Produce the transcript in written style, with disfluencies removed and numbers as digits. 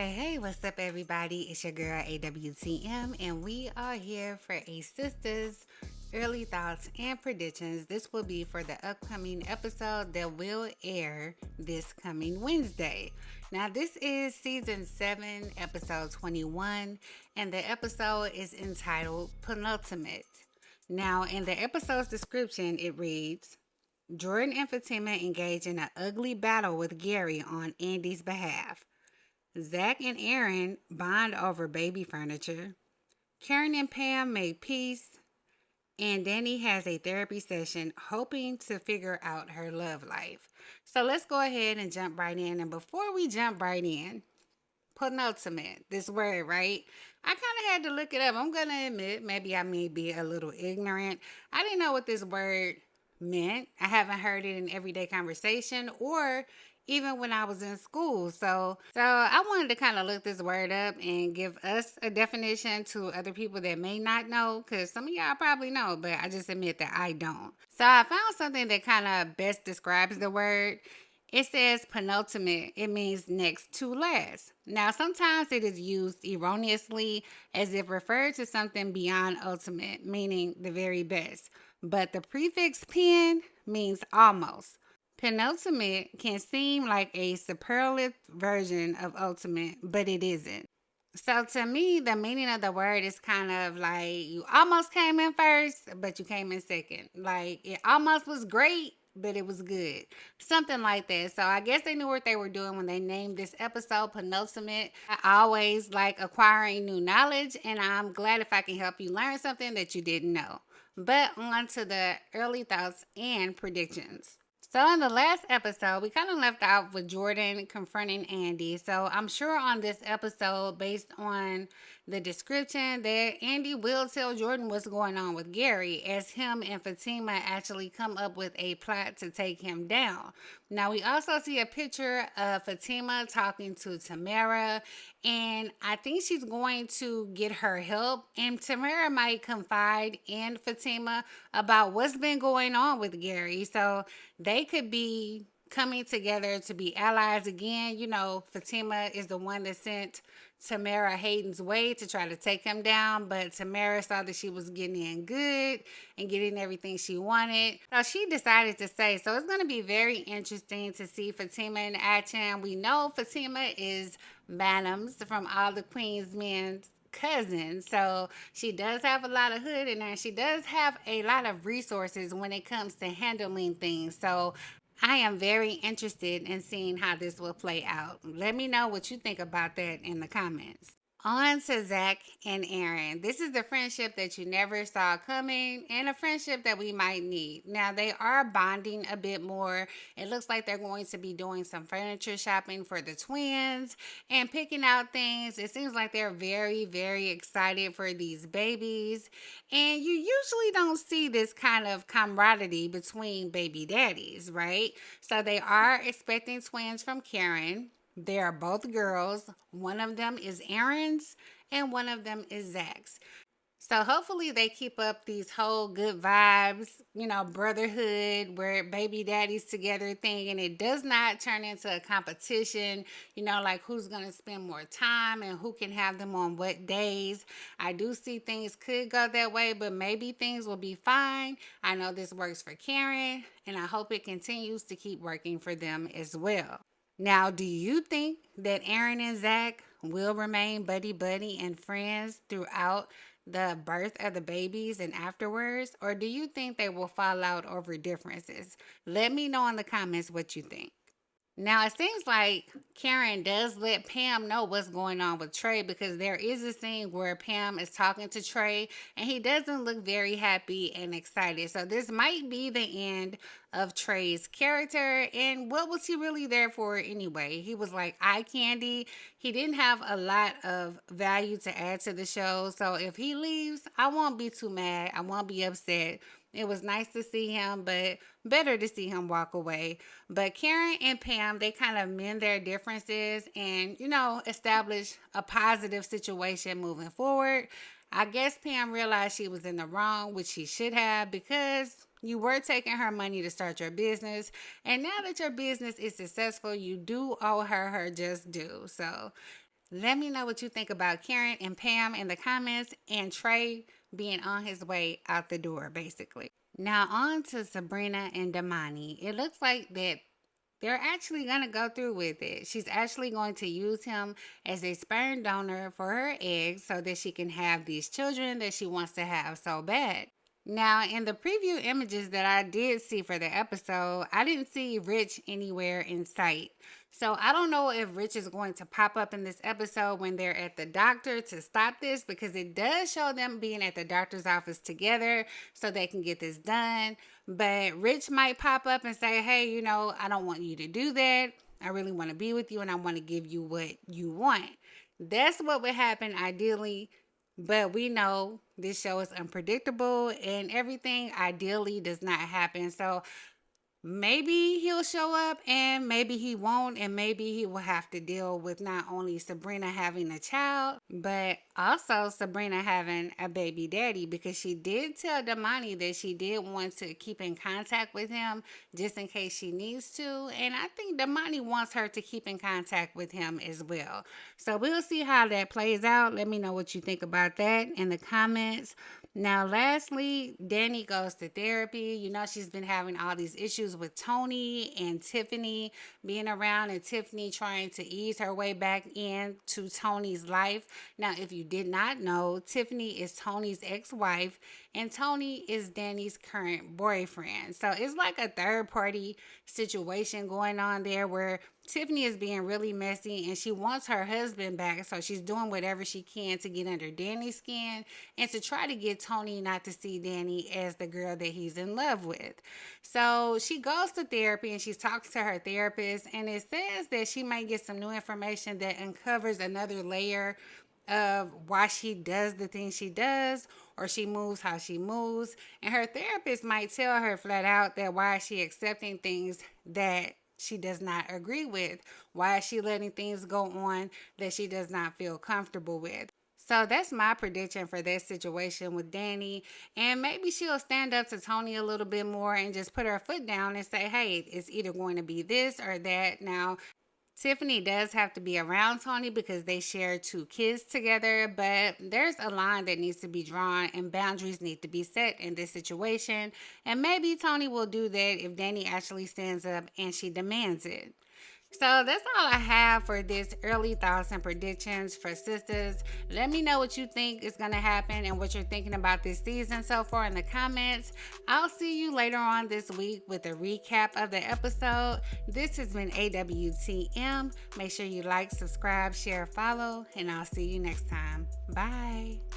Hey, what's up, everybody? It's your girl AWTM, and we are here for a Sistas early thoughts and predictions. This will be for the upcoming episode that will air this coming Wednesday. Now, this is season 7, episode 21, and the episode is entitled Penultimate. Now, in the episode's description, it reads Jordan and Fatima engage in an ugly battle with Gary on Andy's behalf. Zach and Aaron bond over baby furniture. Karen and Pam make peace. And Danny has a therapy session hoping to figure out her love life. So let's go ahead and jump right in. And before we jump right in, penultimate, this word, right? I kind of had to look it up. I'm going to admit, maybe I may be a little ignorant. I didn't know what this word meant. I haven't heard it in everyday conversation or even when I was in school. So I wanted to kind of look this word up and give us a definition to other people that may not know, because some of y'all probably know, but I just admit that I don't. So I found something that kind of best describes the word. It says penultimate. It means next to last. Now, sometimes it is used erroneously as if referred to something beyond ultimate, meaning the very best. But the prefix pen means almost. Penultimate can seem like a superlative version of ultimate, but it isn't. So to me, the meaning of the word is kind of like you almost came in first, but you came in second. Like it almost was great, but it was good. Something like that. So I guess they knew what they were doing when they named this episode Penultimate. I always like acquiring new knowledge, and I'm glad if I can help you learn something that you didn't know. But on to the early thoughts and predictions. So in the last episode, we kind of left out with Jordan confronting Andy. So I'm sure on this episode, based on the description, that Andy will tell Jordan what's going on with Gary as him and Fatima actually come up with a plot to take him down. Now we also see a picture of Fatima talking to Tamara, and I think she's going to get her help, and Tamara might confide in Fatima about what's been going on with Gary. So they could be coming together to be allies again. You know, Fatima is the one that sent Tamara Hayden's way to try to take him down, but Tamara saw that she was getting in good and getting everything she wanted. So she decided to stay. So it's going to be very interesting to see Fatima in action. We know Fatima is Madams from all the Queen's men's cousin, so she does have a lot of hood in her. She does have a lot of resources when it comes to handling things. So I am very interested in seeing how this will play out. Let me know what you think about that in the comments. On to Zach and Aaron. This is the friendship that you never saw coming and a friendship that we might need. Now, they are bonding a bit more. It looks like they're going to be doing some furniture shopping for the twins and picking out things. It seems like they're very, very excited for these babies. And you usually don't see this kind of camaraderie between baby daddies, right? So they are expecting twins from Karen. They are both girls. One of them is Aaron's and one of them is Zach's. So hopefully they keep up these whole good vibes, you know, brotherhood, where baby daddy's together thing, and it does not turn into a competition, you know, like who's going to spend more time and who can have them on what days. I do see things could go that way, but maybe things will be fine. I know this works for Karen, and I hope it continues to keep working for them as well. Now, do you think that Aaron and Zach will remain buddy and friends throughout the birth of the babies and afterwards? Or do you think they will fall out over differences? Let me know in the comments what you think. Now, it seems like Karen does let Pam know what's going on with Trey, because there is a scene where Pam is talking to Trey and he doesn't look very happy and excited. So this might be the end of Trey's character. And what was he really there for anyway? He was like eye candy. He didn't have a lot of value to add to the show. So if he leaves, I won't be too mad. I won't be upset. It was nice to see him, but better to see him walk away. But Karen and Pam, they kind of mend their differences and, you know, establish a positive situation moving forward. I guess Pam realized she was in the wrong, which she should have, because you were taking her money to start your business. And now that your business is successful, you do owe her just due. So Let me know what you think about Karen and Pam in the comments and Trey being on his way out the door, basically. Now on to Sabrina and Damani. It looks like that they're actually going to go through with it. She's actually going to use him as a sperm donor for her eggs so that she can have these children that she wants to have so bad. Now, in the preview images that I did see for the episode, I didn't see Rich anywhere in sight. So I don't know if Rich is going to pop up in this episode when they're at the doctor to stop this, because it does show them being at the doctor's office together so they can get this done. But Rich might pop up and say, hey, I don't want you to do that. I really want to be with you and I want to give you what you want. That's what would happen ideally. But we know this show is unpredictable and everything ideally does not happen. So maybe he'll show up and maybe he won't, and maybe he will have to deal with not only Sabrina having a child, but also Sabrina having a baby daddy, because she did tell Damani that she did want to keep in contact with him just in case she needs to, and I think Damani wants her to keep in contact with him as well. So we'll see how that plays out. Let me know what you think about that in the comments. Now, lastly, Danny goes to therapy. She's been having all these issues with Tony and Tiffany being around, and Tiffany trying to ease her way back into Tony's life. Now, if you did not know, Tiffany is Tony's ex-wife and Tony is Danny's current boyfriend. So it's like a third party situation going on there where Tiffany is being really messy and she wants her husband back. So she's doing whatever she can to get under Danny's skin and to try to get Tony not to see Danny as the girl that he's in love with. So she goes to therapy and she talks to her therapist, and it says that she might get some new information that uncovers another layer of why she does the things she does, or she moves how she moves. And her therapist might tell her flat out that why is she accepting things that she does not agree with? Why is she letting things go on that she does not feel comfortable with? So that's my prediction for that situation with Danny. And maybe she'll stand up to Tony a little bit more and just put her foot down and say, hey, it's either going to be this or that. Now, Tiffany does have to be around Tony because they share 2 kids together, but there's a line that needs to be drawn and boundaries need to be set in this situation. And maybe Tony will do that if Danny actually stands up and she demands it. So that's all I have for this early thoughts and predictions for Sistas. Let me know what you think is going to happen and what you're thinking about this season so far in the comments. I'll see you later on this week with a recap of the episode. This has been AWTM. Make sure you like, subscribe, share, follow, and I'll see you next time. Bye.